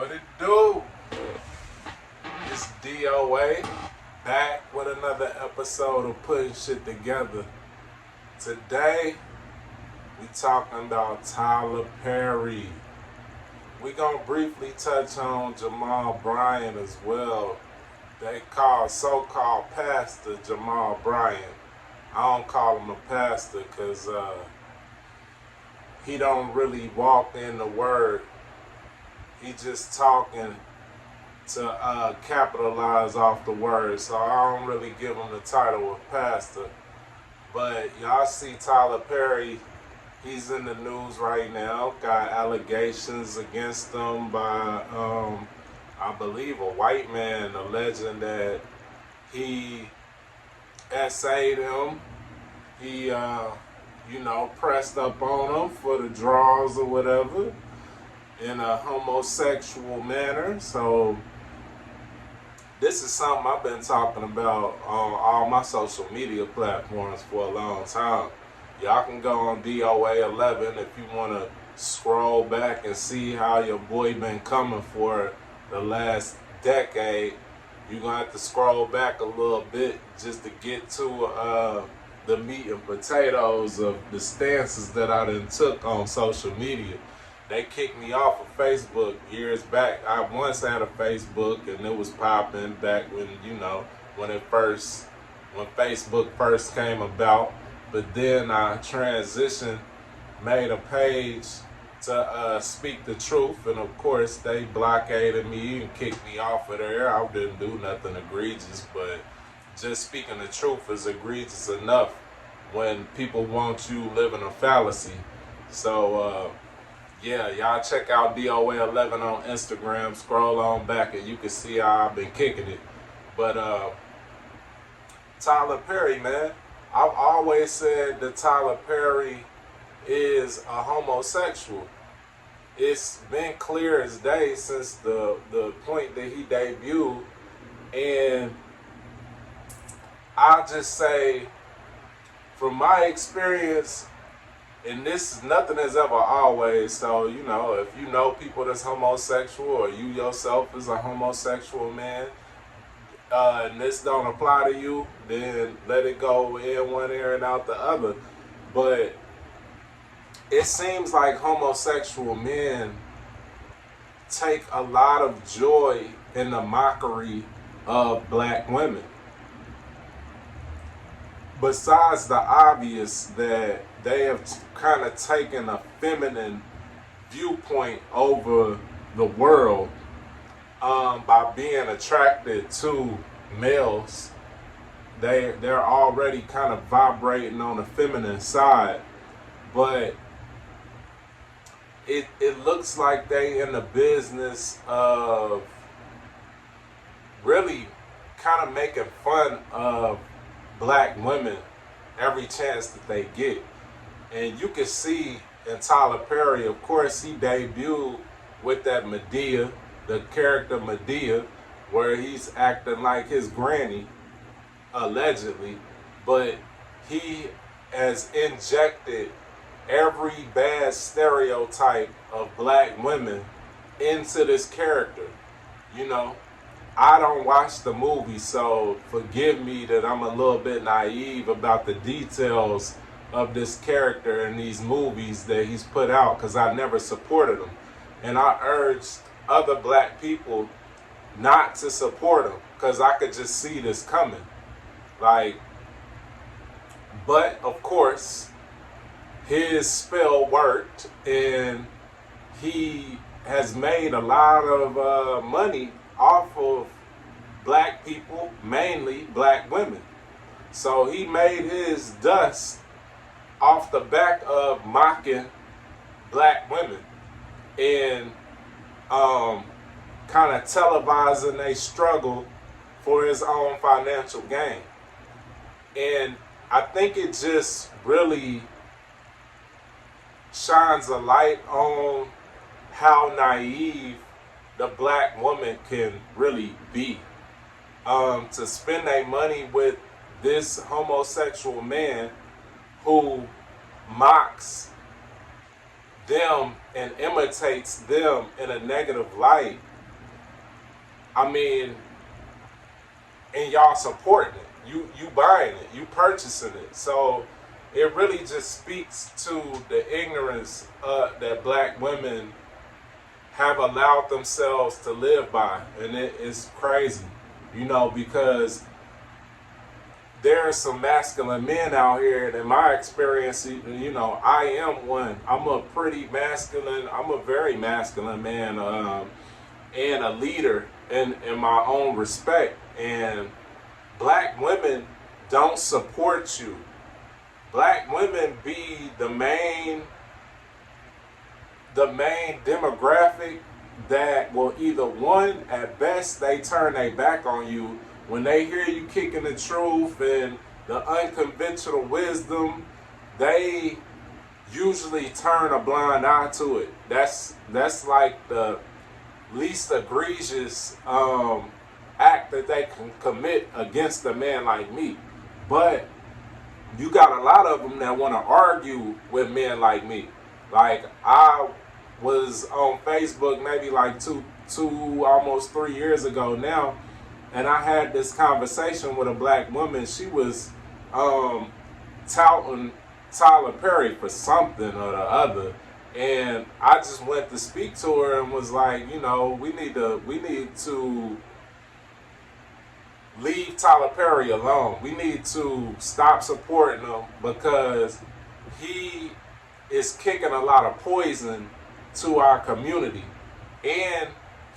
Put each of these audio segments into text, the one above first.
What it do? It's DOA back with another episode of Putting Shit Together. Today, we talking about Tyler Perry. We gonna briefly touch on Jamal Bryant as well. They call so-called pastor Jamal Bryant. I don't call him a pastor because he don't really walk in the word. He just talking to capitalize off the word, so I don't really give him the title of pastor. But y'all see Tyler Perry, he's in the news right now. Got allegations against him by, I believe, a white man alleging that he essayed him. He, pressed up on him for the draws or whatever in a homosexual manner. So this is something I've been talking about on all my social media platforms for a long time. Y'all can go on DOA 11 if you want to scroll back and see how your boy been coming for the last decade. You're going to have to scroll back a little bit just to get to the meat and potatoes of the stances that I done took on social media. They kicked me off of Facebook years back. I once had a Facebook and it was popping back when, when Facebook first came about. But then I transitioned, made a page to speak the truth. And of course they blockaded me and kicked me off of there. I didn't do nothing egregious, but just speaking the truth is egregious enough when people want you living a fallacy. So, yeah, y'all check out DOA 11 on Instagram. Scroll on back and you can see how I've been kicking it. But Tyler Perry, man, I've always said that Tyler Perry is a homosexual. It's been clear as day since the point that he debuted. And I'll just say, from my experience, and this is nothing as ever always, so, if you know people that's homosexual or you yourself is a homosexual man, and this don't apply to you, then let it go in one ear and out the other. But it seems like homosexual men take a lot of joy in the mockery of black women. Besides the obvious that they have kind of taken a feminine viewpoint over the world by being attracted to males. They're already kind of vibrating on the feminine side, but it looks like they in the business of really kind of making fun of black women every chance that they get. And you can see in Tyler Perry, of course, he debuted with that Medea, the character Medea, where he's acting like his granny, allegedly. But he has injected every bad stereotype of black women into this character. I don't watch the movie, so forgive me that I'm a little bit naive about the details of this character in these movies that he's put out, because I never supported him. And I urged other black people not to support him, because I could just see this coming. But of course, his spell worked, and he has made a lot of money off of black people, mainly black women. So he made his dust off the back of mocking black women and kind of televising a struggle for his own financial gain. And I think it just really shines a light on how naive the black woman can really be. To spend their money with this homosexual man who mocks them and imitates them in a negative light I mean, and y'all supporting it. You buying it. You purchasing it. So it really just speaks to the ignorance that black women have allowed themselves to live by, and it is crazy, because there are some masculine men out here, and in my experience, I am one. I'm a very masculine man, and a leader in my own respect. And black women don't support you. Black women be the main demographic that will either, one, at best, they turn their back on you. When they hear you kicking the truth and the unconventional wisdom, they usually turn a blind eye to it. That's like the least egregious act that they can commit against a man like me. But you got a lot of them that want to argue with men like me. Like, I was on Facebook maybe like almost 3 years ago now, and I had this conversation with a black woman. She was touting Tyler Perry for something or the other, and I just went to speak to her and was like, we need to leave Tyler Perry alone. We need to stop supporting him because he is kicking a lot of poison to our community, and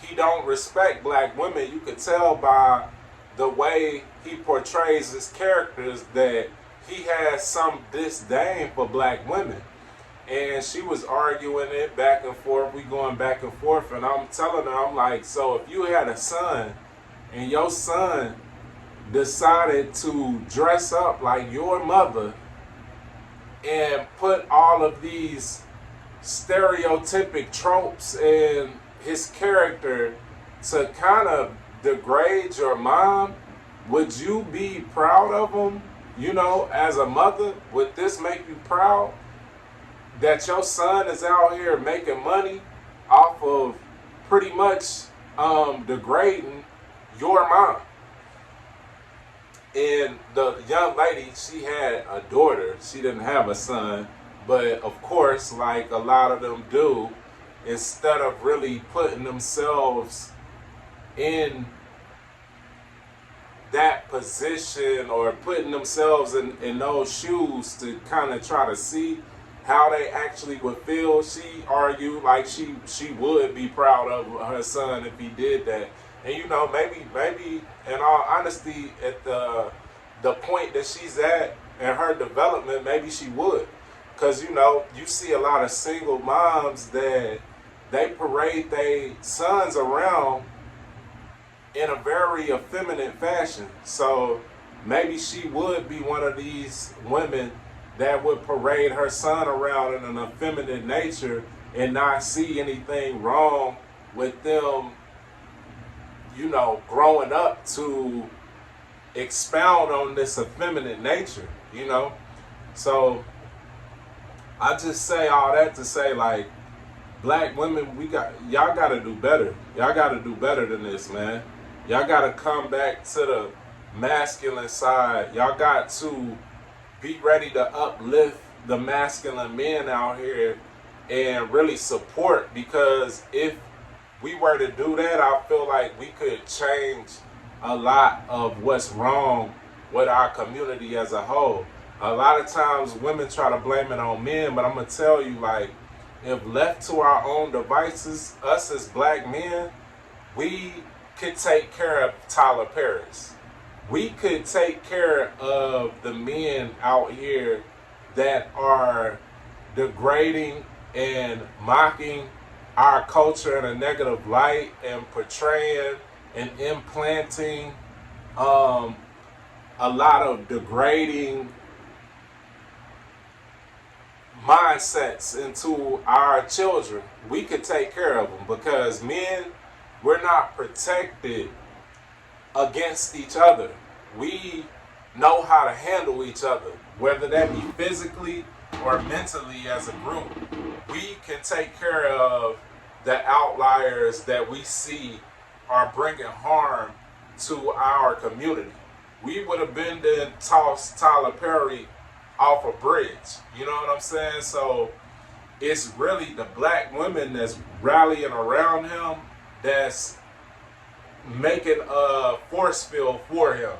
he don't respect black women. You could tell by the way he portrays his characters that he has some disdain for black women. And she was arguing it back and forth. We going back and forth, and I'm telling her, I'm like, so if you had a son and your son decided to dress up like your mother and put all of these stereotypic tropes in his character to kind of degrade your mom, would you be proud of him? As a mother, would this make you proud that your son is out here making money off of pretty much degrading your mom? And the young lady, she had a daughter. She didn't have a son. But of course, like a lot of them do, instead of really putting themselves in that position or putting themselves in those shoes to kind of try to see how they actually would feel, she argued like she would be proud of her son if he did that. And maybe in all honesty, at the point that she's at in her development, maybe she would. Because, you see a lot of single moms that they parade their sons around in a very effeminate fashion. So maybe she would be one of these women that would parade her son around in an effeminate nature and not see anything wrong with them, growing up to expound on this effeminate nature, So I just say all that to say, like, black women, y'all gotta do better. Y'all gotta do better than this, man. Y'all gotta come back to the masculine side. Y'all got to be ready to uplift the masculine men out here and really support, because if we were to do that, I feel like we could change a lot of what's wrong with our community as a whole. A lot of times women try to blame it on men, but I'm going to tell you, like, if left to our own devices, us as black men, we could take care of Tyler Perry's. We could take care of the men out here that are degrading and mocking our culture in a negative light and portraying and implanting a lot of degrading mindsets into our children. We could take care of them, because men, we're not protected against each other. We know how to handle each other, whether that be physically or mentally as a group. We can take care of the outliers that we see are bringing harm to our community. We would have been to toss Tyler Perry off a bridge. You know what I'm saying? So it's really the black women that's rallying around him that's making a force field for him.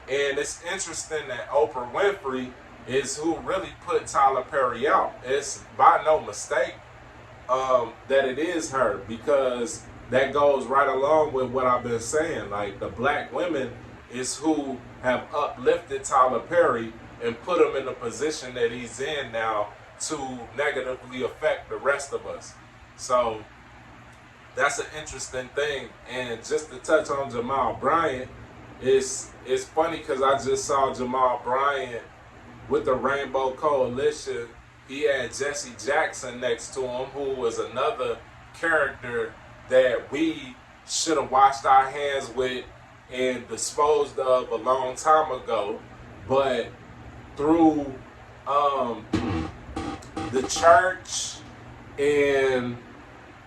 And it's interesting that Oprah Winfrey is who really put Tyler Perry out. It's by no mistake that it is her, because that goes right along with what I've been saying. Like, the black women is who have uplifted Tyler Perry and put him in the position that he's in now to negatively affect the rest of us. So that's an interesting thing. And just to touch on Jamal Bryant, it's funny because I just saw Jamal Bryant with the Rainbow Coalition. He had Jesse Jackson next to him, who was another character that we should have washed our hands with and disposed of a long time ago. But through the church and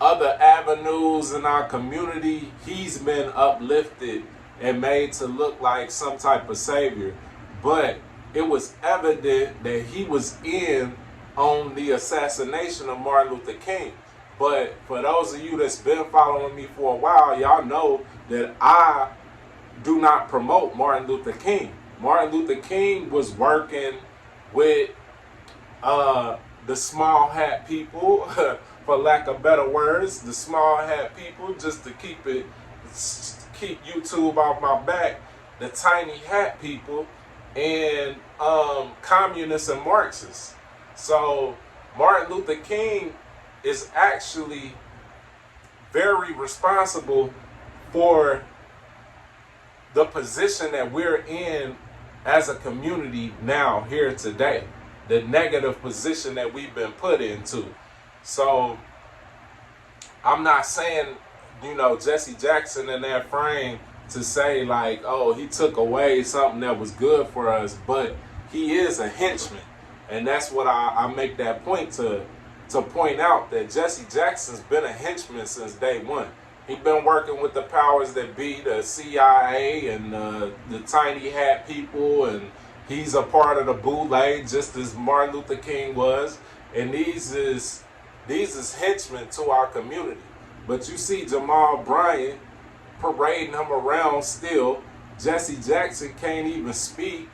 other avenues in our community, he's been uplifted and made to look like some type of savior. But it was evident that he was in on the assassination of Martin Luther King. But for those of you that's been following me for a while, y'all know that I do not promote Martin Luther King. Martin Luther King was working with the small hat people, for lack of better words, the small hat people, just to keep YouTube off my back, the tiny hat people, and communists and Marxists. So Martin Luther King is actually very responsible for the position that we're in as a community now, here today, the negative position that we've been put into. So I'm not saying, Jesse Jackson in that frame to say like, oh, he took away something that was good for us, but he is a henchman. And that's what I make that point to point out, that Jesse Jackson's been a henchman since day one. He's been working with the powers that be, the CIA and the tiny hat people, and he's a part of the Boule, just as Martin Luther King was. And these is henchmen to our community. But you see Jamal Bryant parading him around still. Jesse Jackson can't even speak,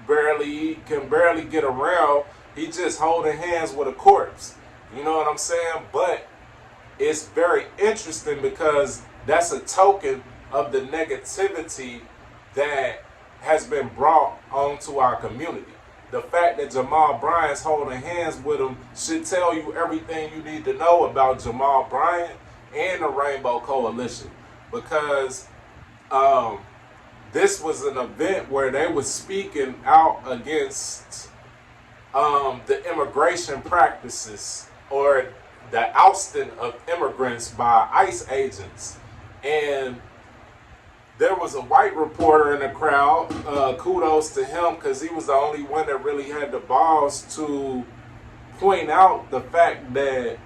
can barely get around. He just holding hands with a corpse. You know what I'm saying? But it's very interesting because that's a token of the negativity that has been brought onto our community. The fact that Jamal Bryant's holding hands with him should tell you everything you need to know about Jamal Bryant and the Rainbow Coalition, because this was an event where they were speaking out against the immigration practices, or the ousting of immigrants by ICE agents. And there was a white reporter in the crowd. Kudos to him, because he was the only one that really had the balls to point out the fact that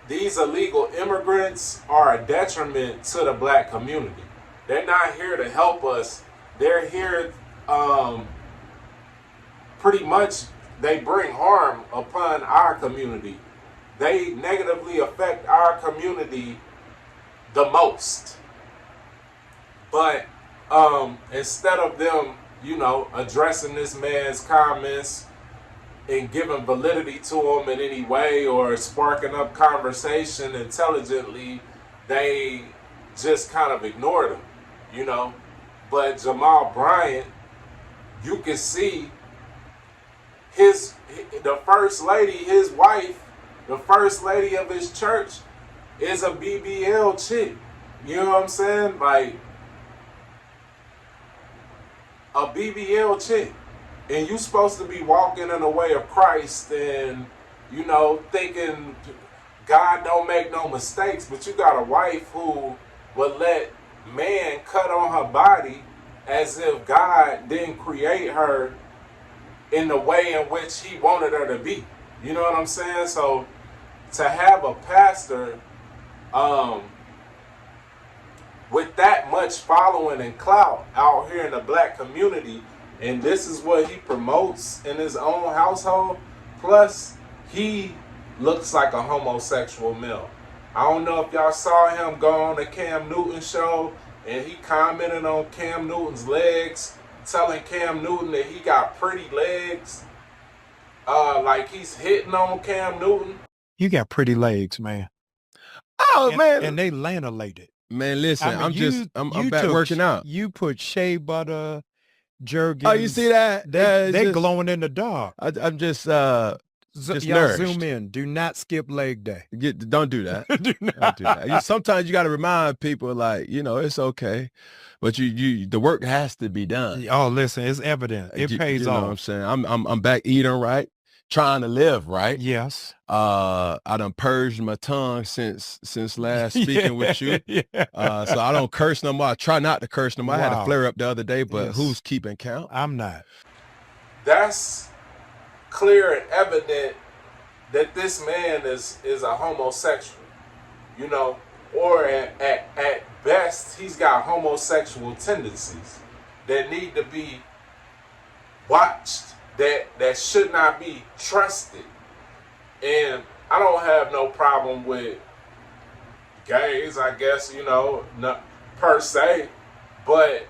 these illegal immigrants are a detriment to the black community. They're not here to help us. They're here, pretty much, they bring harm upon our community. They negatively affect our community the most. But instead of them, addressing this man's comments and giving validity to him in any way, or sparking up conversation intelligently, they just kind of ignored him, But Jamal Bryant, you can see the first lady, his wife, the first lady of his church is a BBL chick. You know what I'm saying? Like, a BBL chick. And you supposed to be walking in the way of Christ and, thinking God don't make no mistakes, but you got a wife who would let man cut on her body as if God didn't create her in the way in which he wanted her to be. You know what I'm saying? So to have a pastor with that much following and clout out here in the black community, and this is what he promotes in his own household, plus he looks like a homosexual male. I don't know if y'all saw him go on the Cam Newton show, and he commented on Cam Newton's legs, telling Cam Newton that he got pretty legs, like he's hitting on Cam Newton. You got pretty legs, man. Oh, man. And they lanolated. Man, listen, I mean, I'm back working out. You put shea butter, jergens. Oh, you see that? They glowing in the dark. I'm just Y'all nourished. zoom in. Do not skip leg day. Don't do that. Do not. Don't do that. Sometimes you got to remind people, like, it's okay, but the work has to be done. Oh, listen, it's evident. It pays you know off. what I'm saying? I'm back eating right, trying to live right. Yes. I done purged my tongue since last speaking with you. Yeah. So I don't curse no more. I try not to curse no more. I had a flare up the other day, but Yes. who's keeping count? I'm not. That's clear and evident that this man is a homosexual, or at best he's got homosexual tendencies that need to be watched, that should not be trusted. And I don't have no problem with gays, I guess, not per se, but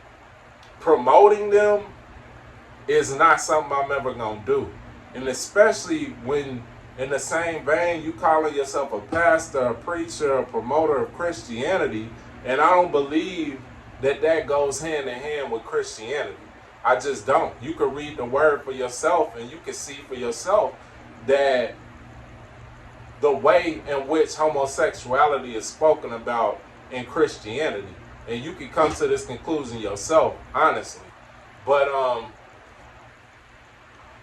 promoting them is not something I'm ever gonna do. And especially when, in the same vein, you calling yourself a pastor, a preacher, a promoter of Christianity, and I don't believe that goes hand in hand with Christianity. I just don't. You can read the word for yourself, and you can see for yourself that the way in which homosexuality is spoken about in Christianity, and you can come to this conclusion yourself, honestly. But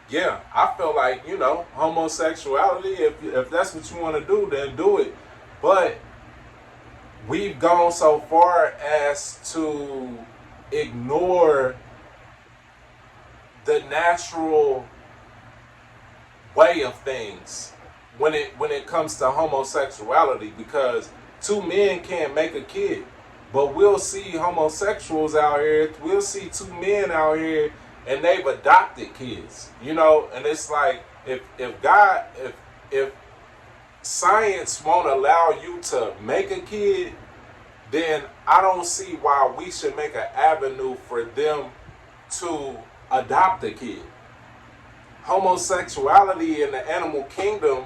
yeah, I feel like, homosexuality, if that's what you want to do, then do it. But we've gone so far as to ignore the natural way of things when it comes to homosexuality, because two men can't make a kid. But we'll see homosexuals out here, we'll see two men out here, and they've adopted kids, and it's like, if science won't allow you to make a kid, then I don't see why we should make an avenue for them to adopt a kid. Homosexuality in the animal kingdom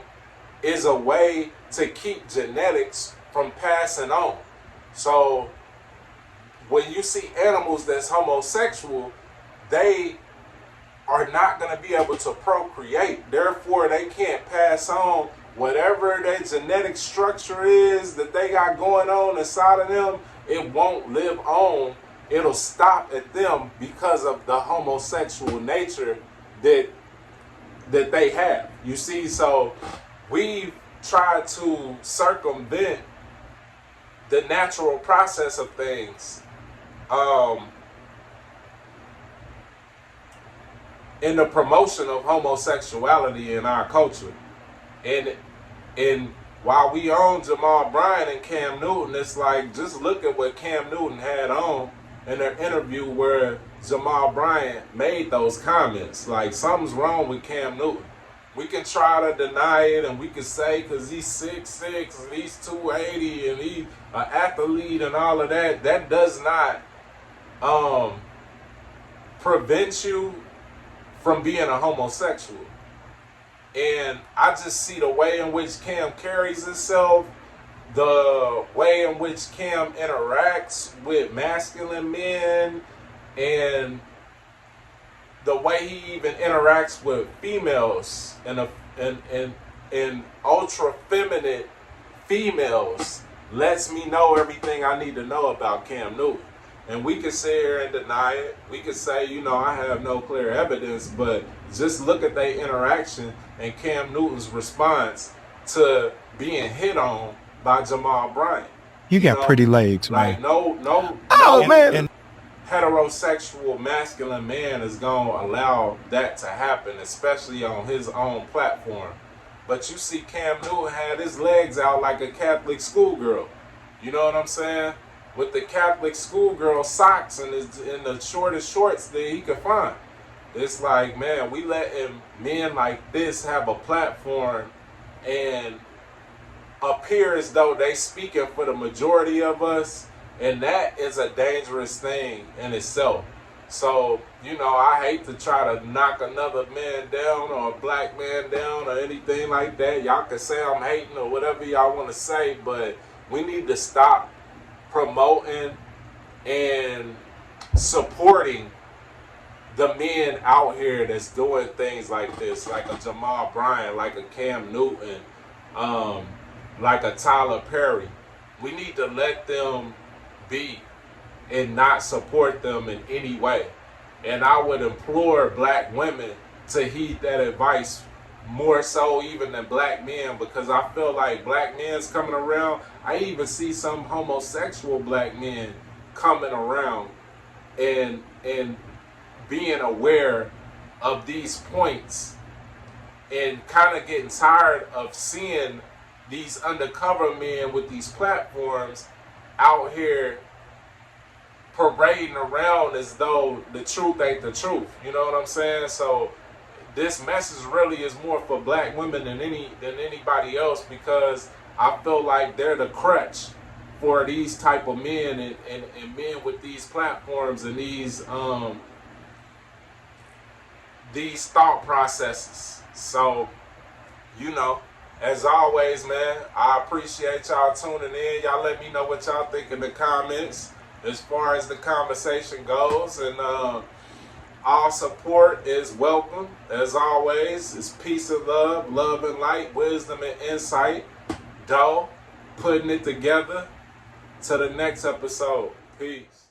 is a way to keep genetics from passing on. So when you see animals that's homosexual, they are not going to be able to procreate. Therefore, they can't pass on whatever their genetic structure is that they got going on inside of them. It won't live on. It'll stop at them because of the homosexual nature that they have. You see, so we've tried to circumvent the natural process of things in the promotion of homosexuality in our culture. And while we own Jamal Bryant and Cam Newton, it's like, just look at what Cam Newton had on in their interview where Jamal Bryant made those comments. Like, something's wrong with Cam Newton. We can try to deny it, and we can say because he's 6'6", and he's 280, and he's an athlete and all of that. That does not prevent you from being a homosexual. And I just see the way in which Cam carries himself, the way in which Cam interacts with masculine men, and the way he even interacts with females and ultra feminine females lets me know everything I need to know about Cam Newton. And we can sit here and deny it. We can say, I have no clear evidence, but just look at their interaction and Cam Newton's response to being hit on by Jamal Bryant. You got pretty legs, man. Like, no, man. Heterosexual masculine man is gonna allow that to happen, especially on his own platform. But you see Cam Newton had his legs out like a Catholic schoolgirl. You know what I'm saying? with the Catholic schoolgirl socks and in the shortest shorts that he could find. It's like, man, we letting men like this have a platform and appear as though they speaking for the majority of us, and that is a dangerous thing in itself. So, you know, I hate to try to knock another man down or a black man down or anything like that. Y'all can say I'm hating or whatever y'all want to say, but we need to stop promoting and supporting the men out here that's doing things like this, like a Jamal Bryant, like a Cam Newton, like a Tyler Perry. We need to let them be and not support them in any way. And I would implore black women to heed that advice more so even than black men, because I feel like black men's coming around. I even see some homosexual black men coming around and being aware of these points and kind of getting tired of seeing these undercover men with these platforms out here parading around as though the truth ain't the truth. You know what I'm saying? So this message really is more for black women than anybody else, because I feel like they're the crutch for these type of men and men with these platforms and these thought processes. So, you know, as always, man, I appreciate y'all tuning in. Y'all let me know what y'all think in the comments as far as the conversation goes. And all support is welcome. As always, it's peace and love, love and light, wisdom and insight. Doe, putting it together. To the next episode. Peace.